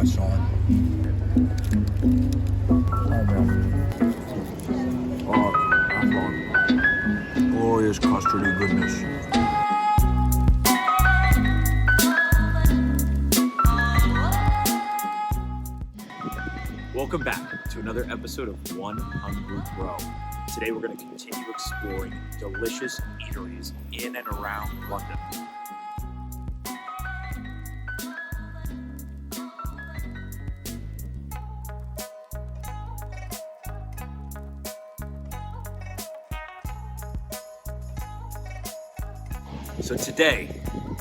that's solid. Oh man. Oh, that's solid. Glorious custardy goodness. Welcome back to another episode of One Hungry Bro. Today we're going to continue exploring delicious eateries in and around London. So today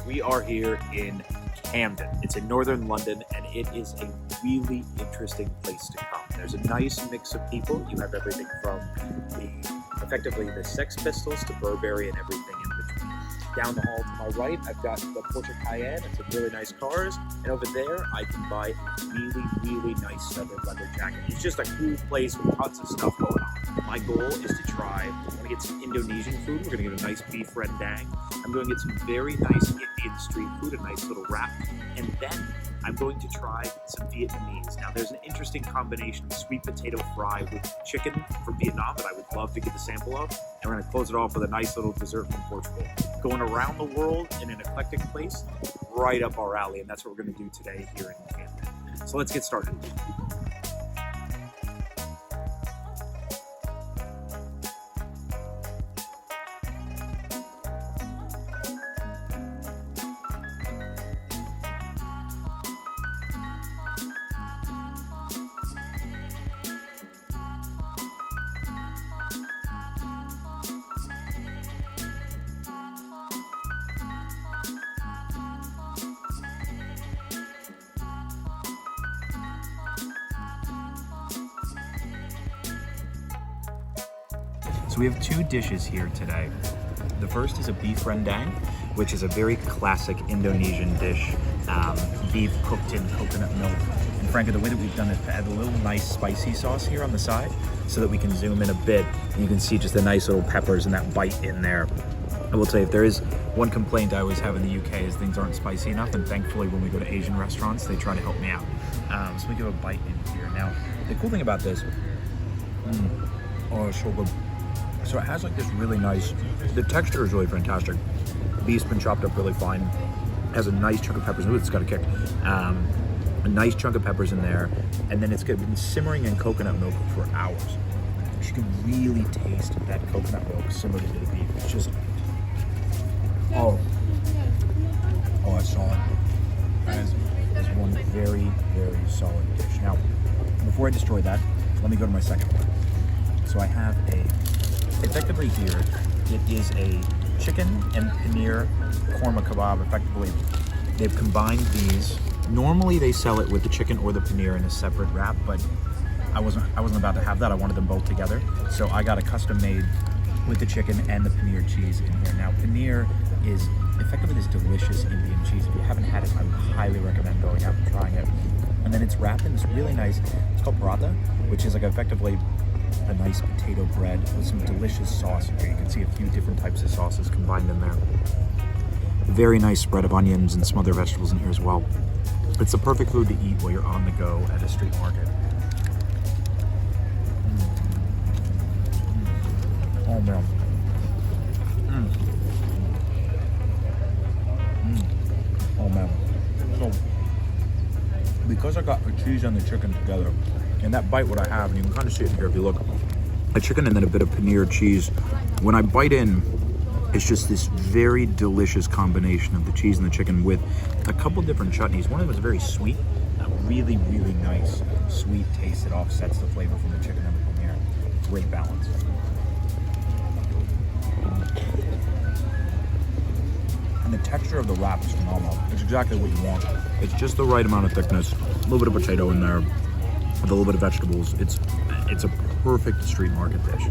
we are here in Camden. It's in northern London, and it is a really interesting place to come. There's a nice mix of people. You have everything from effectively the Sex Pistols to Burberry and everything in between. Down the hall to my right, I've got the Portugal. It's a really nice cars, and over there I can buy a really nice studded leather jacket. It's just a cool place with tons of stuff going on. My goal is to try. I want to get some Indonesian food. We're going to get a nice beef rendang. I'm going to get some very nice Indian street food, a nice little wrap, and then I'm going to try some Vietnamese. Now, there's an interesting combination of sweet potato fry with chicken from Vietnam that I would love to get the sample of, and we're going to close it off with a nice little dessert from Portugal. Going around the world in an eclectic place, right up our alley, and that's what we're going to do today here in Camden. So let's get started. So we have two dishes here today. The first is a beef rendang, which is a very classic Indonesian dish. Beef cooked in coconut milk. And frankly, the way that we've done it, to add a little nice spicy sauce here on the side so that we can zoom in a bit and you can see just the nice little peppers and that bite in there. I will say, if there is one complaint I always have in the UK is things aren't spicy enough, and thankfully when we go to Asian restaurants, they try to help me out. So we give a bite in here. Now, the cool thing about this, oh, it's so good. So it has like this really nice, the texture is really fantastic. Beef's been chopped up really fine. Has a nice chunk of peppers. Ooh, it's got a kick. A nice chunk of peppers in there. And then it's been simmering in coconut milk for hours. You can really taste that coconut milk simmered into the beef. It's just, oh, that's solid. That is one very solid dish. Now, before I destroy that, let me go to my second one. So I have effectively here, it is a chicken and paneer korma kebab. Effectively, they've combined these. Normally they sell it with the chicken or the paneer in a separate wrap, but I wasn't about to have that. I wanted them both together. So I got a custom made with the chicken and the paneer cheese in here. Now, paneer is effectively this delicious Indian cheese. If you haven't had it, I would highly recommend going out and trying it. And then it's wrapped in this really nice, it's called paratha, which is like effectively a nice potato bread with some delicious sauce in here. You can see a few different types of sauces combined in there. A very nice spread of onions and some other vegetables in here as well. It's the perfect food to eat while you're on the go at a street market. Oh man. Oh man. So, because I got the cheese and the chicken together, and that bite what I have, and you can kind of see it here if you look, a chicken and then a bit of paneer cheese. When I bite in, it's just this very delicious combination of the cheese and the chicken with a couple different chutneys. One of them is very sweet, a really nice sweet taste that offsets the flavor from the chicken and the paneer. Great balance. And the texture of the wrap is phenomenal. It's exactly what you want. It's just the right amount of thickness, a little bit of potato in there, with a little bit of vegetables. It's a perfect street market dish.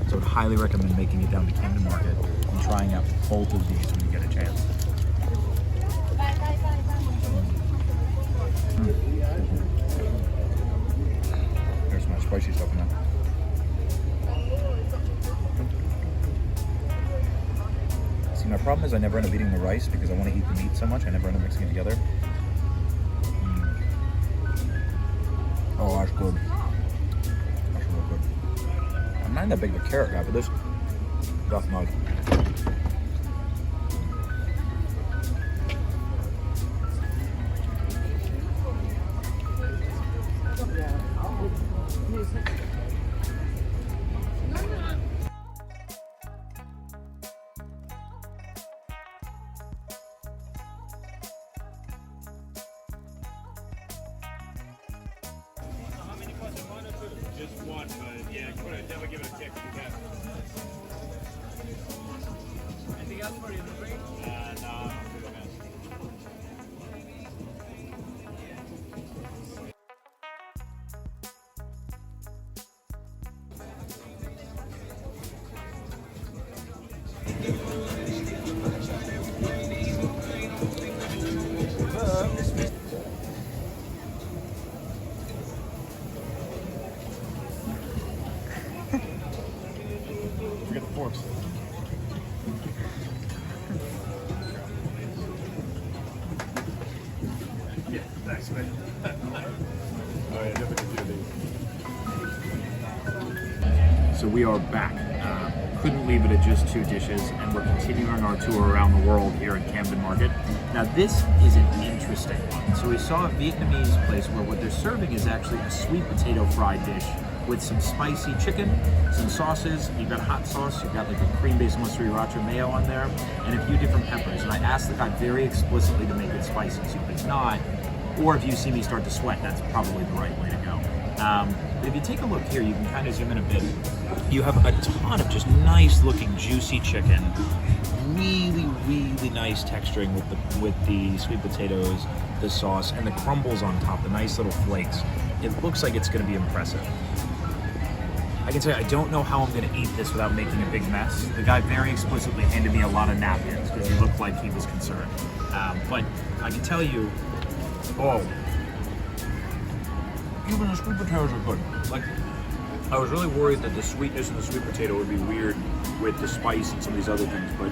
So I'd highly recommend making it down to Camden Market and trying out both of these when you get a chance. There's my spicy stuff in there. See, my problem is I never end up eating the rice because I want to eat the meat so much. I never end up mixing it together. find that big of a carrot guy, but this stuff nice. Just one, but yeah, definitely give it a kick if you can. Anything else for you in the break? No, I'm good, man. Forget the forks. Yeah, thanks, man. Oh yeah, definitely do these. So we are back. Couldn't leave it at just 2 dishes, and we're continuing our tour around the world here at Camden Market. Now this is an interesting one. So we saw a Vietnamese place where what they're serving is actually a sweet potato fried dish with some spicy chicken, some sauces. You've got hot sauce, you've got like a cream-based sriracha mayo on there, and a few different peppers. And I asked the guy very explicitly to make it spicy, so if it's not, or if you see me start to sweat, that's probably the right way to go. But if you take a look here, you can kind of zoom in a bit. You have a ton of just nice looking juicy chicken, really, really nice texturing with the sweet potatoes, the sauce, and the crumbles on top, the nice little flakes. It looks like it's going to be impressive. I can tell you, I don't know how I'm going to eat this without making a big mess. The guy very explicitly handed me a lot of napkins because he looked like he was concerned. But I can tell you, Even the sweet potatoes are good. Like, I was really worried that the sweetness in the sweet potato would be weird with the spice and some of these other things, but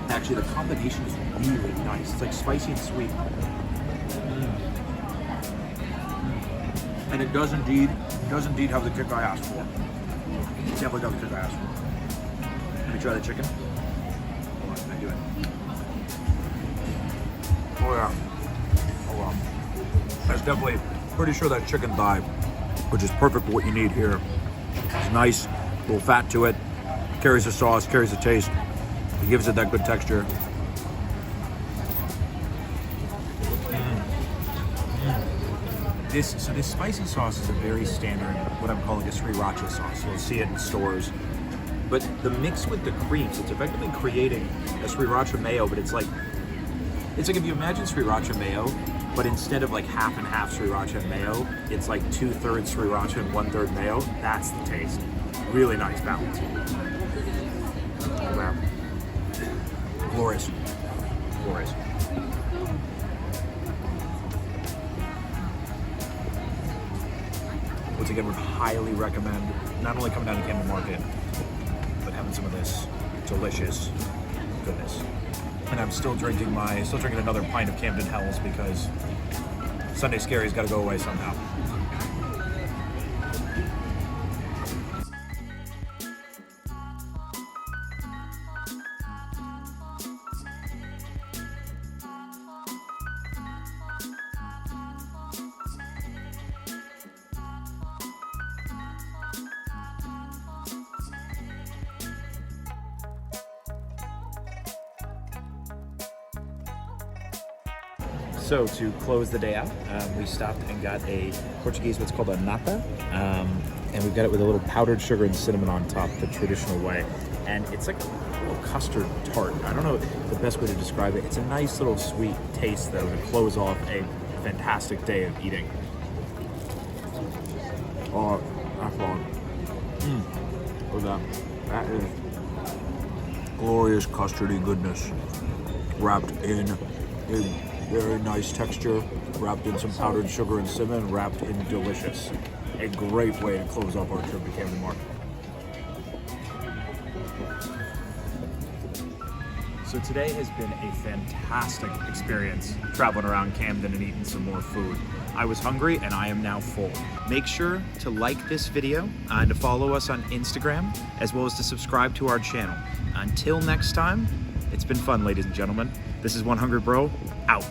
actually the combination is really nice. It's like spicy and sweet. And it does indeed have the kick I asked for. It definitely does the kick I asked for. Let me try the chicken. Hold on, I do it. Oh yeah. Oh wow. That's definitely, pretty sure that chicken thigh, which is perfect for what you need here. It's nice, a little fat to it, carries the sauce, carries the taste. It gives it that good texture. So this spicy sauce is a very standard, what I'm calling a sriracha sauce. You'll see it in stores. But the mix with the creams, it's effectively creating a sriracha mayo, but it's like if you imagine sriracha mayo, but instead of like half and half sriracha and mayo, it's like 2/3 sriracha and 1/3 mayo. That's the taste. Really nice balance. Wow. Glorious. Glorious. Once again, would highly recommend not only coming down to Camden Market, but having some of this delicious goodness. And I'm still drinking another pint of Camden Hells because Sunday Scary's got to go away somehow. So to close the day out, we stopped and got a Portuguese, what's called a nata, and we've got it with a little powdered sugar and cinnamon on top, the traditional way. And it's like a little custard tart. I don't know the best way to describe it. It's a nice little sweet taste, though, to close off a fantastic day of eating. Oh, that's on. Look at that. That is glorious custardy goodness wrapped in a very nice texture, wrapped in some powdered sugar and cinnamon, wrapped in delicious. A great way to close off our trip to Camden Market. So So today has been a fantastic experience traveling around Camden and eating some more food. I was hungry and I am now full. Make sure to like this video and to follow us on Instagram, as well as to subscribe to our channel. Until next time, it's been fun, ladies and gentlemen. This is One Hungry Bro, out.